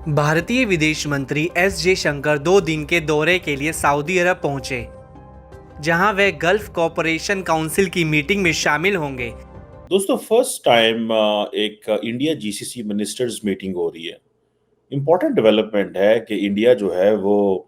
भारतीय विदेश मंत्री एस जयशंकर 2 दिन के दौरे के लिए सऊदी अरब पहुंचे, जहां वे गल्फ कॉपरेशन काउंसिल की मीटिंग में शामिल होंगे। दोस्तों फर्स्ट टाइम एक इंडिया जीसीसी मिनिस्टर्स मीटिंग हो रही है। इम्पोर्टेंट डेवलपमेंट है कि इंडिया जो है वो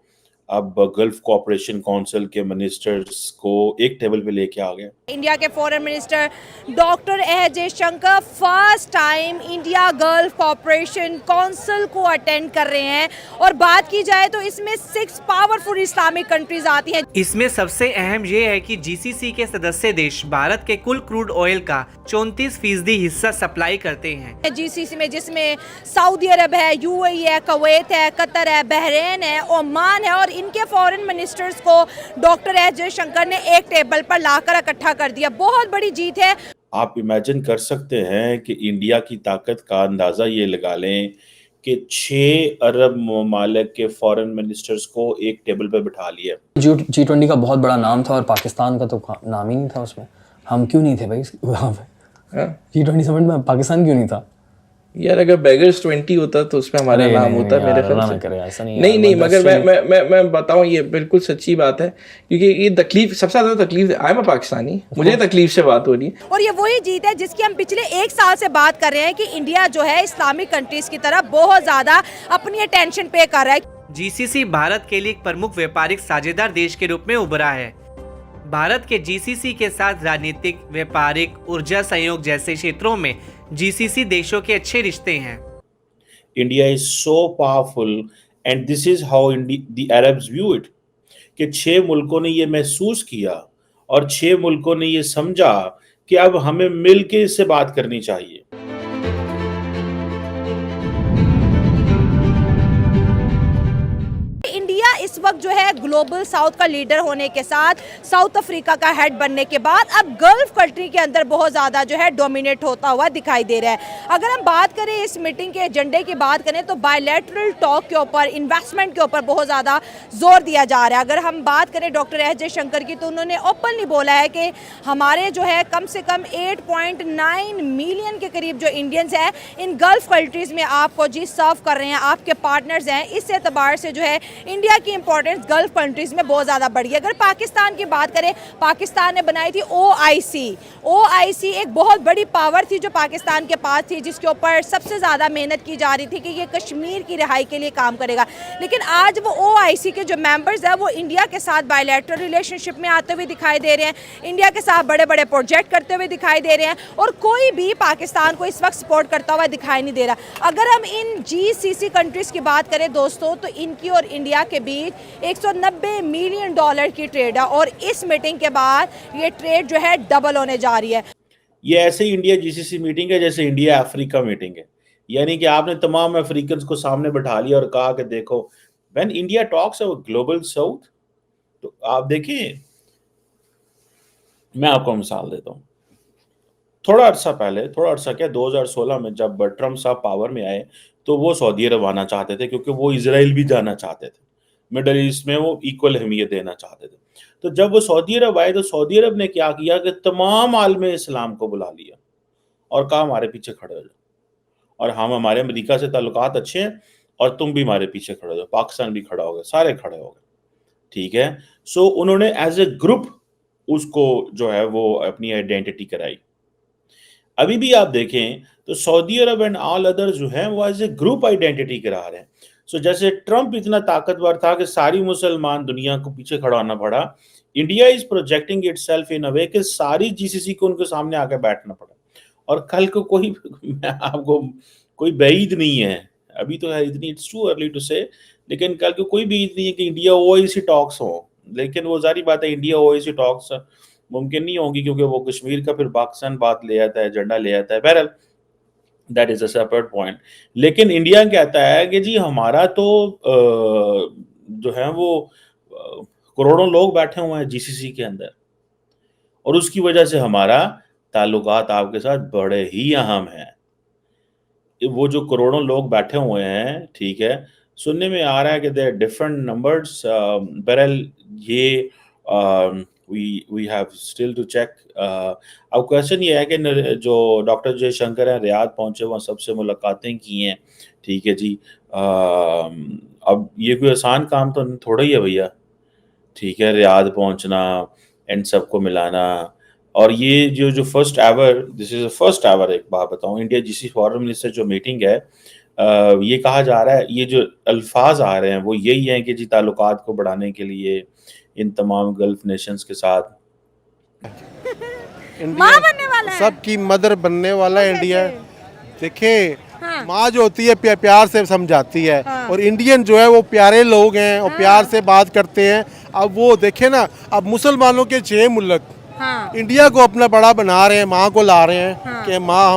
अब गल्फ कोऑपरेशन काउंसिल के मिनिस्टर्स को एक टेबल पे लेके आ गया। इंडिया के foreign minister doctor S Jaishankar first time India gulf cooperation council को अटेंड कर रहे हैं। और बात की जाए तो इसमें 6 पावरफुल इस्लामिक कंट्रीज आती हैं। इसमें सबसे अहम ये है कि जीसीसी के सदस्य देश भारत के कुल क्रूड ऑयल का 34% हिस्सा सप्लाई करते हैं। जीसीसी में जिसमें सऊदी अरब है, यूएई है, कुवैत है, कतर है, बहरीन है, ओमान है, और इनके फॉरेन मिनिस्टर्स को डॉक्टर एस जयशंकर ने एक टेबल पर लाकर इकट्ठा कर दिया। बहुत बड़ी जीत है। आप इमेजिन कर सकते हैं कि इंडिया की ताकत का अंदाजा ये लगा लें कि 6 अरब ममालिक के फॉरेन मिनिस्टर्स को एक टेबल पे बिठा लिया। G20 का बहुत बड़ा नाम था और पाकिस्तान का तो नाम ही नहीं था उसमें। हम क्यों नहीं थे भाई वहाँ पे? G20 समिट में पाकिस्तान क्यों नहीं था? यार अगर बेगर्स 20 होता तो उसमें हमारा नाम होता मेरे ख्याल से। ऐसा नहीं मगर मैं बताऊं ये बिल्कुल सच्ची बात है, क्योंकि ये तकलीफ सबसे ज्यादा तकलीफ आई एम पाकिस्तानी, मुझे तकलीफ से बात हो रही है। और ये वही जीत है जिसकी हम पिछले 1 साल से बात कर रहे हैं कि इंडिया जो है इस्लामिक कंट्रीज की तरफ बहुत ज्यादा अपनी अटेंशन पे कर रहा है। जीसीसी भारत के लिए एक प्रमुख व्यापारिक साझेदार देश के रूप में उभरा है। भारत के जीसीसी के साथ राजनीतिक, व्यापारिक, ऊर्जा सहयोग जैसे क्षेत्रों में जीसीसी देशों के अच्छे रिश्ते हैं। India is so powerful and this is how the Arabs view it कि 6 मुल्कों ने ये महसूस किया और 6 मुल्कों ने ये समझा कि अब हमें मिलके इससे बात करनी चाहिए। इंडिया इस वक्त जो है ग्लोबल साउथ का लीडर होने के साथ साउथ अफ्रीका का हेड बनने के बाद अब गल्फ कंट्री के अंदर बहुत ज़्यादा जो है डोमिनेट होता हुआ दिखाई दे रहा है। अगर हम बात करें इस मीटिंग के एजेंडे की बात करें तो बायलैटरल टॉक के ऊपर, इन्वेस्टमेंट के ऊपर बहुत ज़्यादा जोर दिया जा रहा है। अगर हम बात करें डॉक्टर एस जयशंकर की तो उन्होंने ओपनली बोला है कि हमारे जो है कम से कम 8.9 मिलियन के करीब जो इंडियंस हैं इन गल्फ कंट्रीज़ में आपको जी सर्व कर रहे हैं, आपके पार्टनर्स हैं। इस एतबार से जो है इंडिया की इंपॉर्टेंस गल्फ कंट्रीज में बहुत ज़्यादा बढ़ी है। अगर पाकिस्तान की बात करें, पाकिस्तान ने बनाई थी ओआईसी एक बहुत बड़ी पावर थी जो पाकिस्तान के पास थी, जिसके ऊपर सबसे ज़्यादा मेहनत की जा रही थी कि ये कश्मीर की रिहाई के लिए काम करेगा। लेकिन आज वो ओआईसी के जो मेंबर्स हैं वो इंडिया के साथ बायलैटरल रिलेशनशिप में आते हुए दिखाई दे रहे हैं, इंडिया के साथ बड़े बड़े प्रोजेक्ट करते हुए दिखाई दे रहे हैं, और कोई भी पाकिस्तान को इस वक्त सपोर्ट करता हुआ दिखाई नहीं दे रहा। अगर हम इन जीसीसी कंट्रीज की बात करें दोस्तों तो इनकी और इंडिया के बीच 190 मिलियन डॉलर की ट्रेड है, और इस मीटिंग के बाद ये ट्रेड जो है डबल होने जा रही है। ये ऐसे ही इंडिया जीसीसी मीटिंग है जैसे इंडिया अफ्रीका मीटिंग है, यानी कि आपने तमाम अफ्रीकन्स को सामने बैठा लिया और कहा कि देखो when India talks about global south, तो आप देखिए मैं आपको मिसाल देता हूँ। थोड़ा अर्सा क्या 2016 में जब ट्रम्प साहब पावर में आए तो वो सऊदी अरब आना चाहते थे क्योंकि वो इजराइल भी जाना चाहते थे, मिडल ईस्ट में वो इक्वल अहमियत देना चाहते थे। तो जब वो सऊदी अरब आए तो सऊदी अरब ने क्या किया कि तमाम आलमे इस्लाम को बुला लिया और कहा हमारे पीछे खड़े हो जाओ, और हम हमारे अमेरिका से ताल्लुकात अच्छे हैं और तुम भी हमारे पीछे खड़े हो जाओ। पाकिस्तान भी खड़ा हो गया, सारे खड़े हो गए, ठीक है। सो उन्होंने एज ए ग्रुप उसको जो है वो अपनी आइडेंटिटी कराई। अभी भी आप देखें तो Saudi Arab and all others जो हैं वो एज ए ग्रुप आइडेंटिटी करा रहे हैं। सो जैसे ट्रम्प इतना ताकतवर था कि सारी मुसलमान दुनिया को पीछे खड़ा होना पड़ा, India is projecting itself in a way कि सारी जीसीसी को उनके सामने आकर बैठना पड़ा। और कल को कोई मैं आपको कोई बैईद नहीं है, अभी तो है इतनी, इट्स टू अर्ली टू से, लेकिन कल को कोई भी नहीं है कि इंडिया ओआईसी टॉक्स हो। लेकिन वो जारी बात है इंडिया ओआईसी टॉक्स मुमकिन नहीं होगी क्योंकि वो कश्मीर का फिर पाकिस्तान बात ले आता है, एजेंडा ले आता है। बहरहाल that is a separate point. लेकिन इंडिया कहता है कि जी हमारा तो जो है वो करोड़ों लोग बैठे हुए हैं जीसीसी के अंदर, और उसकी वजह से हमारा ताल्लुकात आपके साथ बड़े ही अहम हैं। वो जो करोड़ों लोग बैठे हुए हैं, ठीक है, सुनने में आ रहा है कि देयर डिफरेंट नंबर्स, बहरहाल ये we have still to check. अब क्वेश्चन ये है कि जो डॉक्टर जयशंकर हैं रियाद पहुंचे, वहाँ सबसे मुलाकातें की हैं, ठीक है जी। अब ये कोई आसान काम तो थोड़ा ही है भैया, ठीक है, रियाद पहुंचना, इन सबको मिलाना। और ये जो first ever, this is first ever, एक बात बताऊं, इंडिया जीसी फॉरेन मिनिस्टर जो मीटिंग है, ये कहा जा रहा है, ये जो अल्फाज आ रहे हैं वो यही हैं कि जी ताल्लुकात को बढ़ाने के लिए इन तमाम गल्फ नेशंस के साथ माँ बनने वाला है, सबकी मदर बनने वाला है इंडिया। देखिए, हाँ। माँ जो होती है प्यार से समझाती है, हाँ। और इंडियन जो है वो प्यारे लोग हैं और प्यार से बात करते हैं। अब वो देखे ना, अब मुसलमानों के 6 मुल्क हाँ। इंडिया को अपना बड़ा बना रहे हैं, माँ को ला रहे हैं हाँ। कि माँ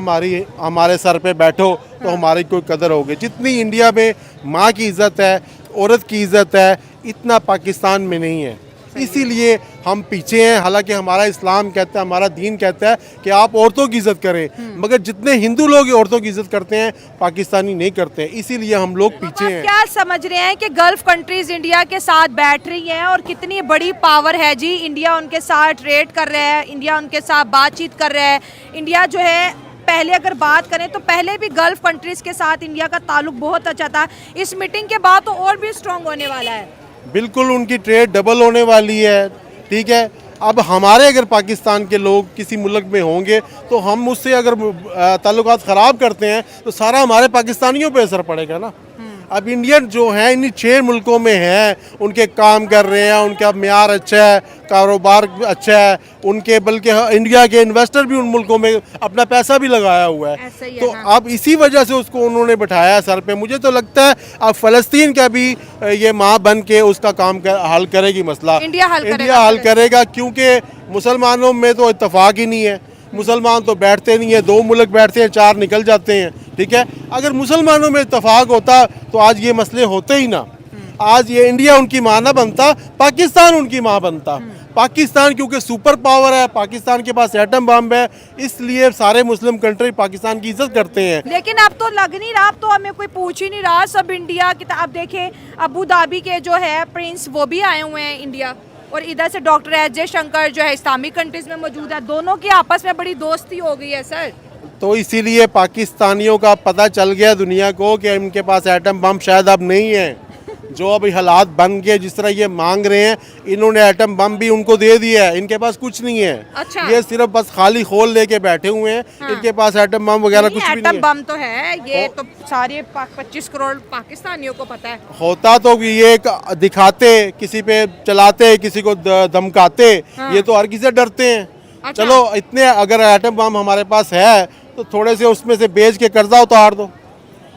हमारे सर पे बैठो तो हमारी कोई कदर होगी। जितनी इंडिया में माँ की इज्जत है, औरत की इज्जत है, इतना पाकिस्तान में नहीं है। इसीलिए हम पीछे हैं। हालांकि हमारा इस्लाम कहता है, हमारा दीन कहता है कि आप औरतों की इज्जत करें, मगर जितने हिंदू लोग औरतों की इज्जत करते हैं पाकिस्तानी नहीं करते हैं, इसीलिए हम लोग पीछे आप हैं। क्या समझ रहे हैं कि गल्फ कंट्रीज इंडिया के साथ बैठ रही हैं और कितनी बड़ी पावर है जी? इंडिया उनके साथ ट्रेड कर रहा है, इंडिया उनके साथ बातचीत कर रहा है। इंडिया जो है, पहले अगर बात करें तो पहले भी गल्फ कंट्रीज के साथ इंडिया का ताल्लुक बहुत अच्छा था, इस मीटिंग के बाद तो और भी स्ट्रांग होने वाला है। बिल्कुल, उनकी ट्रेड डबल होने वाली है, ठीक है। अब हमारे अगर पाकिस्तान के लोग किसी मुल्क में होंगे तो हम उससे अगर ताल्लुकात ख़राब करते हैं तो सारा हमारे पाकिस्तानियों पे असर पड़ेगा ना। अब इंडियन जो हैं इन्हीं 6 मुल्कों में हैं, उनके काम कर रहे हैं, उनका म्यार अच्छा है, कारोबार अच्छा है उनके, बल्कि इंडिया के इन्वेस्टर भी उन मुल्कों में अपना पैसा भी लगाया हुआ है। ऐसा ही है, तो हाँ। अब इसी वजह से उसको उन्होंने बिठाया सर पे। मुझे तो लगता है अब फ़लस्तीन का भी ये माँ बन के उसका काम हल करेगी मसला। इंडिया हल करेगा। इंडिया हल करेगा, क्योंकि मुसलमानों में तो इत्तेफाक ही नहीं है। मुसलमान तो बैठते नहीं है, 2 मुल्क बैठते हैं, 4 निकल जाते हैं, ठीक है। अगर मुसलमानों में इत्तेफाक होता तो आज ये मसले होते ही ना। आज ये इंडिया उनकी माँ ना बनता, पाकिस्तान उनकी माँ बनता। पाकिस्तान क्योंकि सुपर पावर है, पाकिस्तान के पास एटम बम है, इसलिए सारे मुस्लिम कंट्री पाकिस्तान की इज्जत करते हैं। लेकिन अब तो लग नहीं रहा, अब तो हमें कोई पूछ ही नहीं रहा, सब इंडिया की। अब देखें, अबू धाबी के जो है प्रिंस वो भी आए हुए हैं इंडिया, और इधर से डॉक्टर एस जयशंकर जो है इस्लामिक कंट्रीज में मौजूद है। दोनों की आपस में बड़ी दोस्ती हो गई है सर। तो इसीलिए पाकिस्तानियों का पता चल गया दुनिया को कि इनके पास एटम बम शायद अब नहीं है। जो अभी हालात बन गए, जिस तरह ये मांग रहे हैं, इन्होंने एटम बम भी उनको दे दिया है, इनके पास कुछ नहीं है। अच्छा। ये सिर्फ बस खाली खोल लेके बैठे हुए हैं। हाँ। इनके पास एटम बम वगैरह कुछ भी नहीं एटम है। बम तो है, ये तो सारे 25 करोड़ पाकिस्तानियों को पता है। होता तो ये एक दिखाते, किसी पे चलाते, किसी को धमकाते, हाँ। ये तो हर किसी से डरते हैं। अच्छा। चलो, इतने अगर एटम बम हमारे पास है तो थोड़े से उसमें से बेच के कर्जा उतार दो,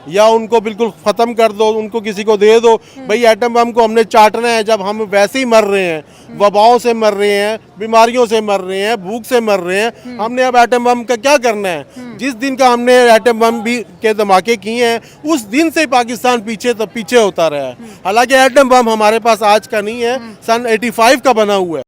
या उनको बिल्कुल ख़त्म कर दो, उनको किसी को दे दो। भाई एटम बम को हमने चाटना है, जब हम वैसे ही मर रहे हैं, वबाओं से मर रहे हैं, बीमारियों से मर रहे हैं, भूख से मर रहे हैं, हमने अब एटम बम का क्या करना है? जिस दिन का हमने एटम बम भी के धमाके किए हैं, उस दिन से पाकिस्तान पीछे होता रहा है। हालांकि एटम बम हमारे पास आज का नहीं है, सन 85 का बना हुआ है।